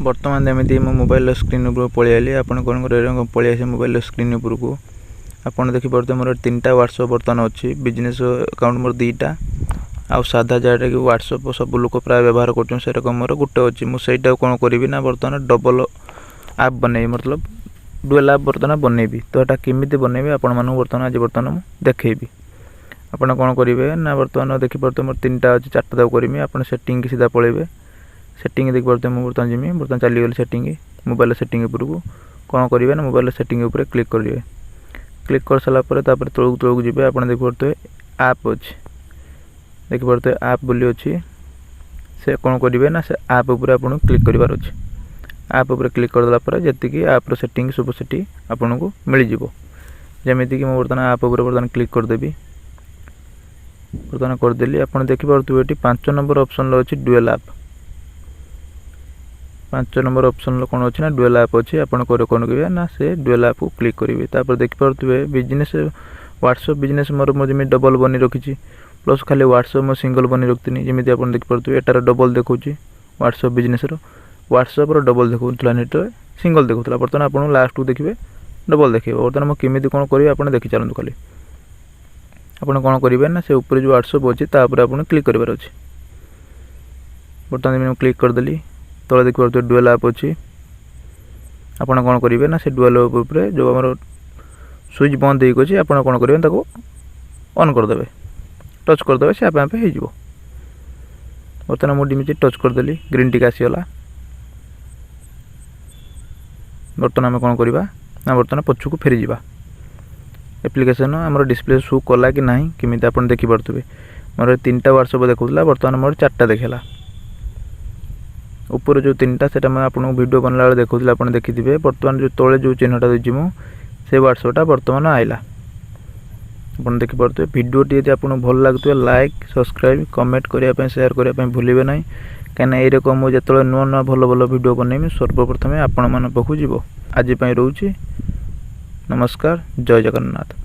बर्तमान एमती मो मोबाइल स्क्रीन उपर पलि आली आप पलि आसे मोबाइल स्क्रीन उपर को आपड़ देखिपे मोर 3टा व्हाट्सएप बर्तमान अच्छी बिजनेस अकाउंट मोर 2टा आउ साधा जहाँ कि व्हाट्सएप सब लोग प्राय व्यवहार कर मोर गोटे अच्छी मुझे कौन करी ना बर्तमान डबल आप बनई मतलब डुएल आप बर्तमान बनईबी तो यहाँ केमी बनईबी आपण मानक बर्तमान देखी आपड़ कौन करेंगे ना बर्तमान देखिपे मोर 3टा अच्छी 4टा तक करमी आप सेटिंग सीधा पलैबे सेटिंग देखिपे मुझे बर्तमान जमी बर्तमान चलीगली सेटिंग मोबाइल सेटिंग उपरकू कौन करेंगे ना मोबाइल सेटिंग उपर क्लिक करेंगे क्लिक कर सारापर तौक तौक जी आप देखिपे आप अच्छे देखिपे आप बोली अच्छी से कौन करेंगे ना से आप उपर आपको क्लिक करार अच्छे आप उपर क्लिक करदेला जी आप्र सेटिंग सब सेटी आपन को मिल जाव जमीक मैं बर्तमान आप उपर बर्तमान क्लिक करदेवी बर्तमान करदेली आप देखिपे ये 5 नंबर ऑप्शन अच्छी डुएल आप 5 नंबर ऑप्शन कौन अच्छी ना डुएल आप अच्छी आप कौन करेंगे ना से डुएल आप को क्लिक करेंगे तापर देखिपे बिजनेस व्हाट्सएप बिजनेस मोर जमी डबल बनी रखी प्लस खाली व्हाट्सएप मैं सिंगल बनी रखी जमी आप देखिपे एटार डबल देखा व्हाट्सएप बिजनेस व्हाट्सएप डबल देखा नेट सिंगल देखा बर्तमान आप लास्ट को देखिए डबल देखिए बर्तमान मुझे केमी कौन करेंगे आप देखी चलते खाली आप कौन करेंगे ना से ऊपर जो व्हाट्सएप अच्छी तापर आप क्लिक करार अच्छे बर्तमान मुझे क्लिक करदेली तले देखिए डुएल आप अच्छी आप कौन करेंगे ना से डुएल उपर जो आम स्विच बंद होगी आप कौन करेंगे ऑन करदे टच करदे से आप हो बर्तमान मुझे डिमिज टच करदेली ग्रीन टिक आसीगला बर्तमान आम कौन करवा ना बर्तमान पछू को फेरी जा एप्लिकेशन आम डिस्प्ले शो कला कि ना केमी आप देखिपे मोर 3टा व्हाट्सएप देखा बर्तमान मोर 4टा देखला ऊपर जो 3टा से आपको वीडियो बनला देखा आप देखिए बर्तमान जो तले जो चिन्हटा देती मुझे व्हाट्सएपटा बर्तमान आइला आप देखिपे भिडियोटी यदि आपको भल लगे लाइक सब्सक्राइब कमेंट करने शेयर करने भूलें ना कहीं ये रकम मुझे जो नुआ नुआ भल भल वीडियो बनैमी सर्वप्रथमें आपण मान पाखु जीव आज रोचे नमस्कार जय जगन्नाथ।